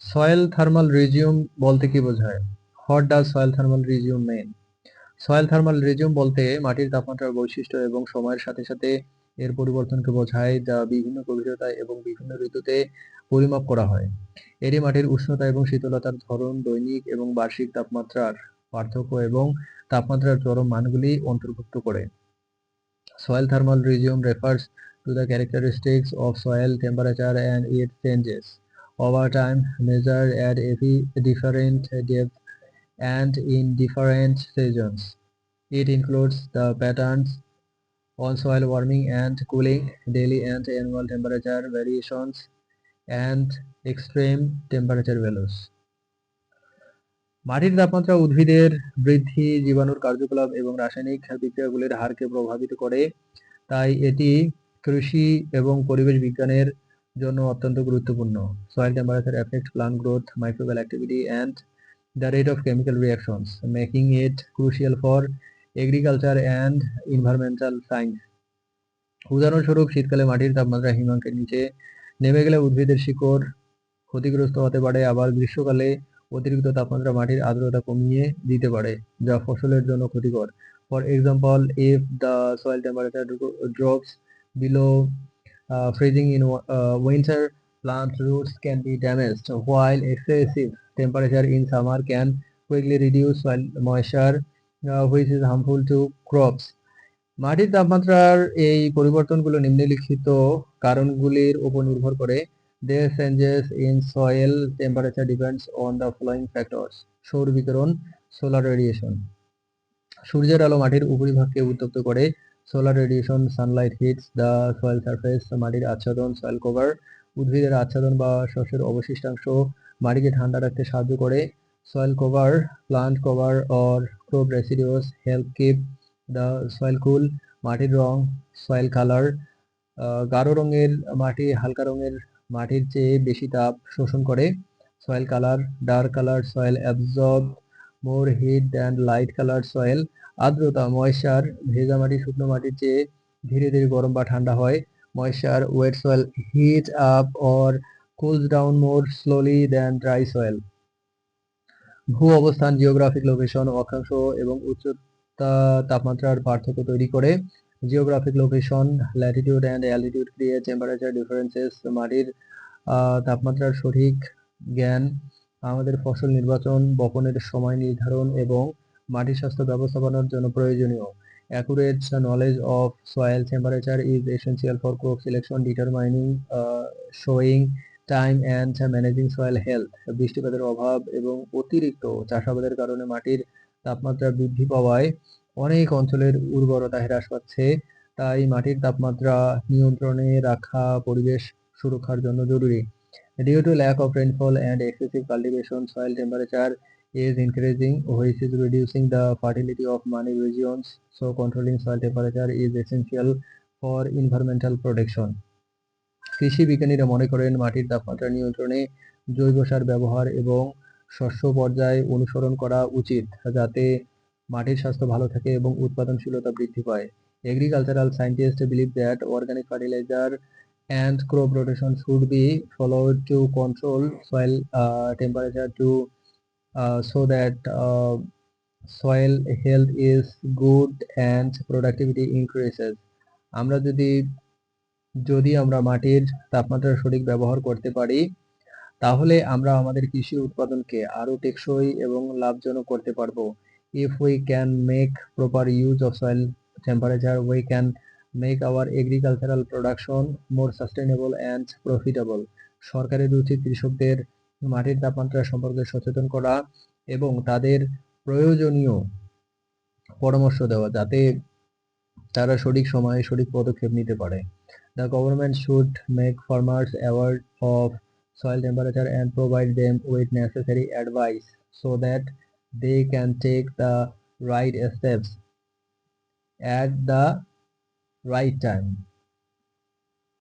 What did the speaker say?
Soil thermal regime বলতে কি বোঝায়? What does soil thermal regime mean? Soil thermal regime বলতে মাটির তাপমাত্রার বৈশিষ্ট্য এবং সময়ের সাথে সাথে এর পরিবর্তনকে বোঝায়, যা বিভিন্ন গভীরতায় এবং বিভিন্ন ঋতুতে পরিমাপ করা হয়। এটি মাটির উষ্ণতা এবং শীতলতার ধরন, দৈনিক এবং বার্ষিক তাপমাত্রার পার্থক্য এবং তাপমাত্রার চরম মানগুলি অন্তর্ভুক্ত করে। Soil thermal regime refers to the characteristics of soil temperature and its changes over time, measured at every different depth and in different seasons. It includes the patterns on soil warming and cooling, daily and annual temperature variations, and extreme temperature values. মাটির তাপমাত্রা উদ্ভিদের বৃদ্ধি, জীবাণুর কার্যকলাপ এবং রাসায়নিক বিক্রিয়াগুলির হারকে প্রভাবিত করে। তাই এটি কৃষি এবং পরিবেশ বিজ্ঞানের জন্য অত্যন্ত গুরুত্বপূর্ণ। Soil temperature affects plant growth, microbial activity, and the rate of chemical reactions, making it crucial for agriculture and environmental science. উদাহরণস্বরূপ, শীতকালে মাটির তাপমাত্রা হিমাঙ্কের নিচে নেমে গেলে উদ্ভিদের শিকড় ক্ষতিগ্রস্ত হতে পারে। আবার গ্রীষ্মকালে অতিরিক্ত তাপমাত্রা মাটির আর্দ্রতা কমিয়ে দিতে পারে, যা ফসলের জন্য ক্ষতিকর। For example, if the soil temperature drops below freezing in winter, plant roots can be damaged, while excessive temperature in summer can quickly reduce soil moisture, which is harmful to crops. মাটির তাপমাত্রার এই পরিবর্তনগুলো নিম্নলিখিত কারণগুলির উপর নির্ভর করে। Their changes in soil temperature depends on the following factors: সৌর বিকিরণ, সোলার রেডিয়েশন। সূর্যের আলো মাটির উপরিভাগকে উত্তপ্ত করে। Solar radiation, sunlight hits the soil surface. মাটির আচ্ছাদন, সয়েল কভার। উদ্ভিদের আচ্ছাদন বা শস্যের অবশিষ্টাংশ মাটিকে ঠান্ডা রাখতে সাহায্য করে। Soil cover, plant cover or crop residues help keep the soil cool. মাটির রং, সয়েল কালার। গাঢ় রঙের মাটি হালকা রঙের মাটির চেয়ে বেশি তাপ শোষণ করে। Soil colour, dark colour soil absorb more heat than light colour soil. আর্দ্রতা, ময়েশ্চার। ভেজা মাটি শুকনো মাটির চেয়ে ধীরে ধীরে গরম বা ঠান্ডা হয়। Moisture, wet soil heat up or cools down more slowly than dry soil. ভূ অবস্থান, জিওগ্রাফিক লোকেশন, অক্ষাংশ এবং উচ্চতা তাপমাত্রার পার্থক্য তৈরি করে। Geographic location, Latitude and altitude create temperature differences. মাটির তাপমাত্রার সঠিক জ্ঞান আমাদের ফসল নির্বাচন, বপনের সময় নির্ধারণ এবং মাটির স্বাস্থ্য ব্যবস্থাপনার জন্য প্রয়োজনীয়। Accurate knowledge of soil temperature is essential for crop selection, determining sowing time and managing soil health. বৃষ্টিপাতের অভাব এবং অতিরিক্ত চাষাবাদের কারণে মাটির তাপমাত্রা বৃদ্ধি পাওয়ায় অনেক অঞ্চলের উর্বরতা হ্রাস পাচ্ছে। তাই মাটির তাপমাত্রা নিয়ন্ত্রণে রাখা পরিবেশ সুরক্ষার জন্য জরুরি। Due to lack of rainfall and excessive cultivation, soil temperature is increasing, which is reducing the fertility of many regions. So controlling soil temperature is essential for environmental protection. কৃষি বিজ্ঞানীরা মনে করেন মাটির তাপমাত্রা নিয়ন্ত্রণে জৈব সার ব্যবহার এবং শস্য পর্যায় অনুসরণ করা উচিত, যাতে মাটির স্বাস্থ্য ভালো থাকে এবং উৎপাদনশীলতা বৃদ্ধি পায়। Agricultural scientist believe that organic fertiliser and crop rotation should be followed to control soil temperature to so that soil health is good and productivity increases. আমরা যদি আমরা মাটির তাপমাত্রার সঠিক ব্যবহার করতে পারি, তাহলে আমরা আমাদের কৃষি উৎপাদনকে আরো টেকসই এবং লাভজনক করতে পারবো। If we can make proper use of soil temperature, we can make our agricultural production more sustainable and profitable. সরকারের উচিত কৃষকদের মাটির তাপমাত্রা সম্পর্কে সচেতন করা এবং তাদের প্রয়োজনীয় পরামর্শ দেওয়া, যাতে তারা সঠিক সময়ে সঠিক পদক্ষেপ নিতে পারে। The government should make farmers aware of soil temperature and provide them with necessary advice so that they can take the right steps at the right time.